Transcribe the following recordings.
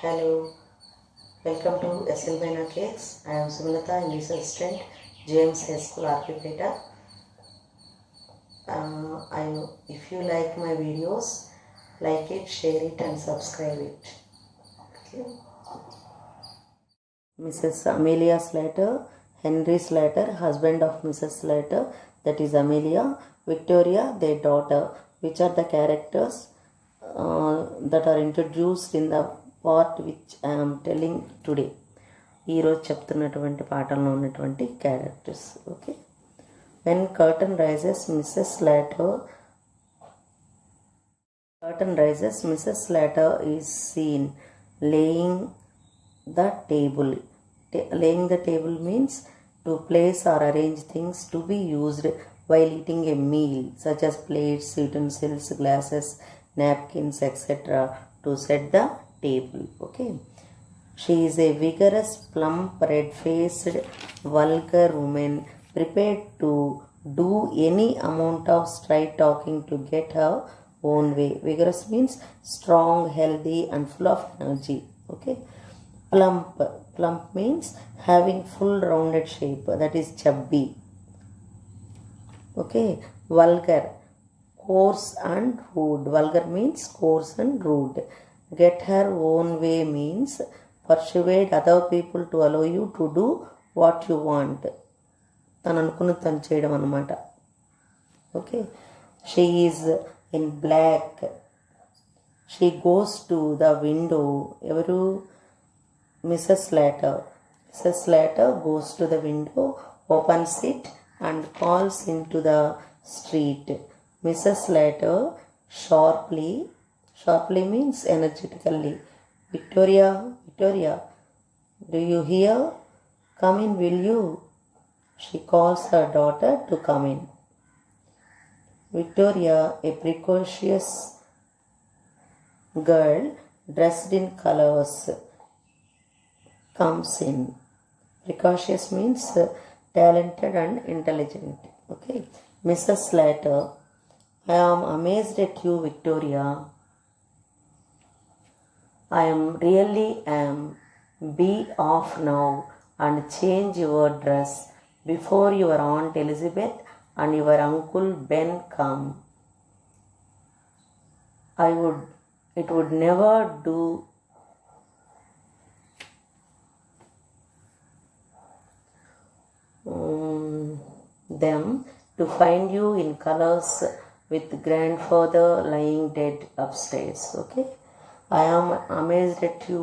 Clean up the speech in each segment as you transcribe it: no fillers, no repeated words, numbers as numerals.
Hello, welcome to SL Bina Cakes. I am Sumilata, English assistant, James High School, Archipeta. If you like my videos, like it, share it, and subscribe it. Okay. Mrs. Amelia Slater, Henry Slater, husband of Mrs. Slater, that is Amelia, Victoria, their daughter. Which are the characters that are introduced in the part which I am telling today. ఈరోజు చెప్తున్నటువంటి పాఠంలో ఉన్నటువంటి characters. Okay. When curtain rises, Mrs. Slater is seen laying the table. Laying the table means to place or arrange things to be used while eating a meal, such as plates, utensils, glasses, napkins, etc., to set the table. Okay. She is a vigorous, plump, red-faced, vulgar woman prepared to do any amount of straight talking to get her own way. Vigorous means strong, healthy, and full of energy. Okay. Plump means having full rounded shape, that is chubby. Okay. Vulgar, coarse and rude. Vulgar means coarse and rude. Get her own way means persuade other people to allow you to do what you want. తను అనుకున్నది తను చేయడం అన్నమాట. Okay. She is in black. She goes to the window. ఎవరు? Mrs Slaughter. Mrs Slaughter goes to the window, opens it and calls into the street. Mrs. Slater sharply means energetically. Victoria, do you hear? Come in, will you? She calls her daughter to come in. Victoria, a precocious girl dressed in colors, comes in. Precocious means talented and intelligent. Okay. Mrs. Slater, I am amazed at you, Victoria. I am. Be off now and change your dress before your Aunt Elizabeth and your Uncle Ben come. It would never do them to find you in colors with grandfather lying dead upstairs. Okay. I am amazed at you.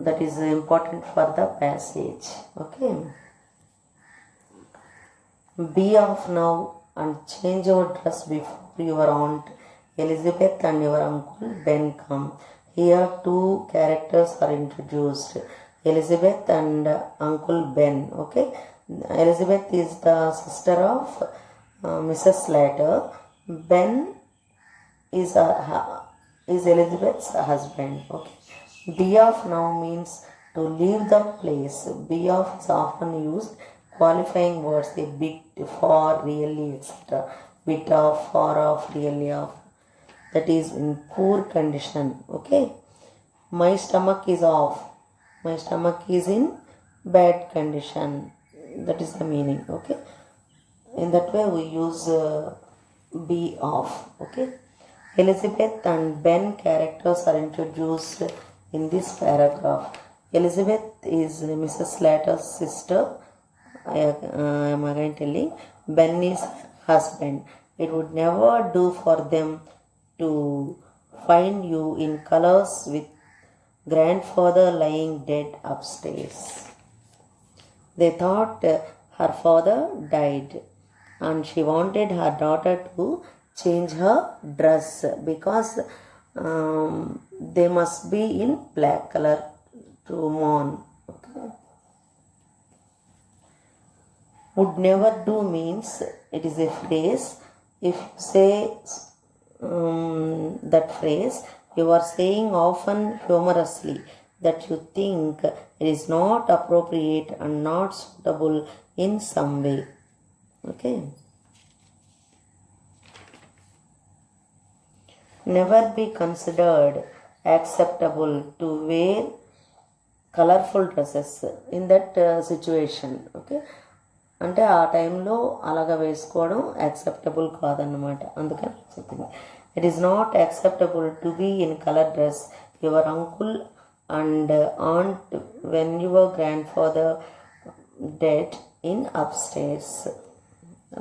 That is important for the passage. Okay. Be off now and change your dress before your Aunt Elizabeth and your Uncle Ben come. Here two characters are introduced, Elizabeth and Uncle Ben. Okay. Elizabeth is the sister of Mrs. Slater. Ben is Elizabeth's husband. Okay. Be off now means to leave the place. Be off is often used qualifying words, a bit, far, really, etc. Bit off, far off, really off. That is in poor condition. Okay. My stomach is off. My stomach is in bad condition. That is the meaning. Okay. In that way we use be off. Okay. Elizabeth and Ben characters are introduced in this paragraph. Elizabeth is Mrs. Slater's sister. I am again telling. Ben is husband. It would never do for them to find you in colors with grandfather lying dead upstairs. They thought her father died and she wanted her daughter to change her dress because they must be in black color to mourn. Okay. Would never do means it is a phrase. If you say that phrase, you are saying often humorously that you think it is not appropriate and not suitable in some way. Okay. Never be considered acceptable to wear colourful dresses in that situation. Okay, అంటే ఆ టైంలో అలాగ వేసుకోవడం acceptable కాదన్నమాట. అందుకని చెప్పింది it is not acceptable to be in colour dress your uncle and aunt when your grandfather dead in upstairs,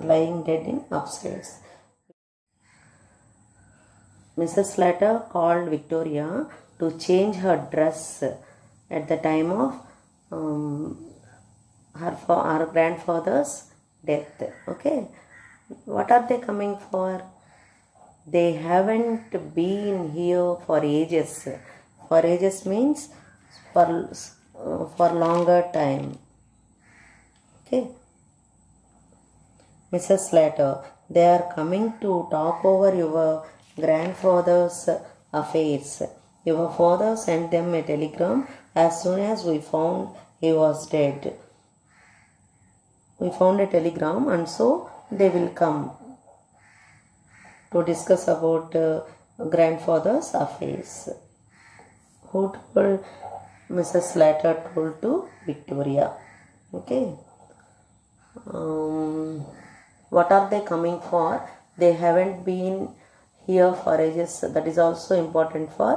lying dead in upstairs. Mrs. Slater called Victoria to change her dress at the time of her grandfather's death. Okay, what are they coming for? They haven't been here for ages. For ages means for longer time. Okay, Mrs. Slater, they are coming to talk over your grandfather's affairs. Your father sent them a telegram as soon as we found he was dead. We found a telegram and so they will come to discuss about grandfather's affairs. Who told? Mrs. Slater told to Victoria. Okay. What are they coming for? They haven't been here for ages. That is also important for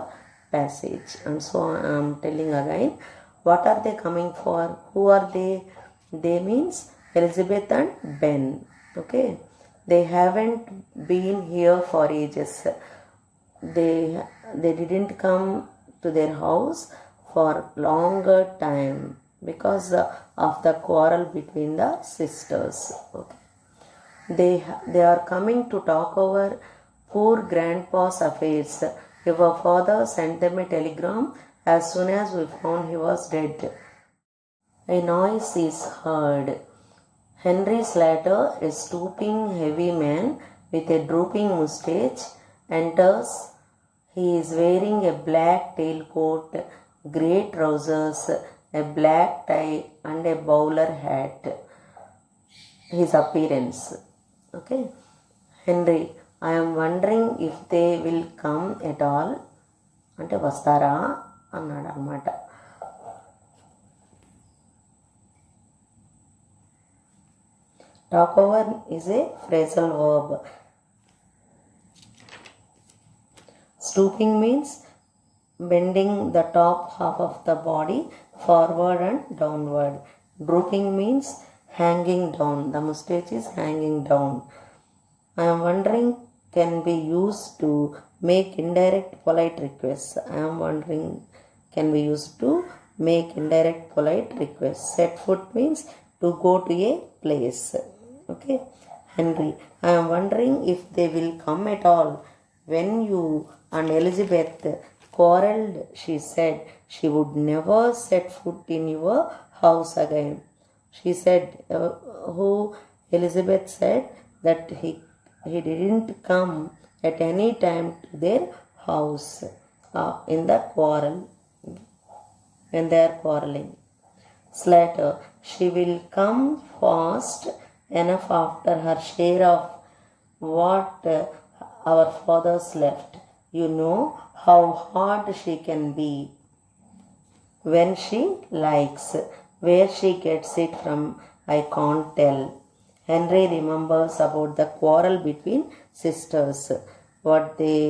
passage. And so I am telling again. What are they coming for? Who are they? They means Elizabeth and Ben. Okay. They haven't been here for ages. They didn't come to their house for longer time because of the quarrel between the sisters. Okay. They are coming to talk over poor grandpa's affairs. Your father sent them a telegram as soon as we found he was dead. A noise is heard. Henry Slater, a stooping heavy man with a drooping moustache, enters. He is wearing a black tailcoat, grey trousers, a black tie and a bowler hat. His appearance. Okay. Henry, I am wondering if they will come at all. అంటే వస్తారా అన్నాడు అనమాట. Talk over is a phrasal verb. Stooping means bending the top half of the body forward and downward. Drooping means hanging down. The moustache is hanging down. I am wondering can be used to make indirect polite requests. I am wondering can be used to make indirect polite requests. Set foot means to go to a place. Okay. Henry, I am wondering if they will come at all. When you and Elizabeth quarreled, she said she would never set foot in your house again. She said, who? Elizabeth said that he didn't come at any time to their house in the quarrel, when they are quarreling. Slater, she will come fast enough after her share of what our fathers left. You know how hard she can be when she likes. Where she gets it from, I can't tell. Henry remembers about the quarrel between sisters, what they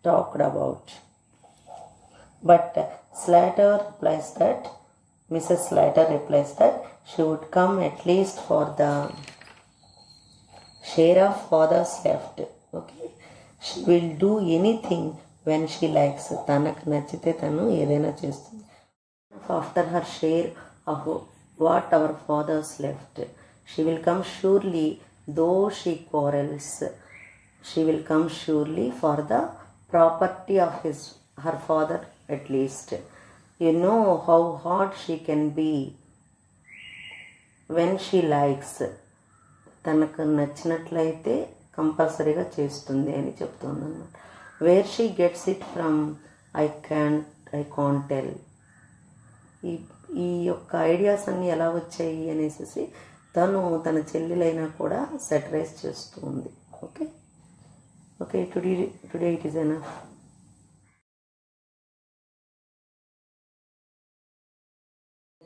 talked about. But Mrs. Slater replies that she would come at least for the share of father's left. Okay. She will do anything when she likes. తనకు నచ్చితే తను ఏదైనా చేస్తుంది. After her share of what our fathers left, she will come surely, though she quarrels. She will come surely for the property of her father at least. You know how hard she can be when she likes. తనకు నచ్చినట్లయితే కంపల్సరీగా చేస్తుంది అని చెప్తుంది అన్నమాట. Where she gets it from, I can't tell. ఈ యొక్క ideas అన్నీ ఎలా వచ్చాయి అనేసి తను తన చెల్లెలైనా కూడా సెటరైజ్ చేస్తూ ఉంది. Okay today it is enough.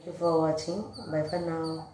Thank you for watching. Bye for now.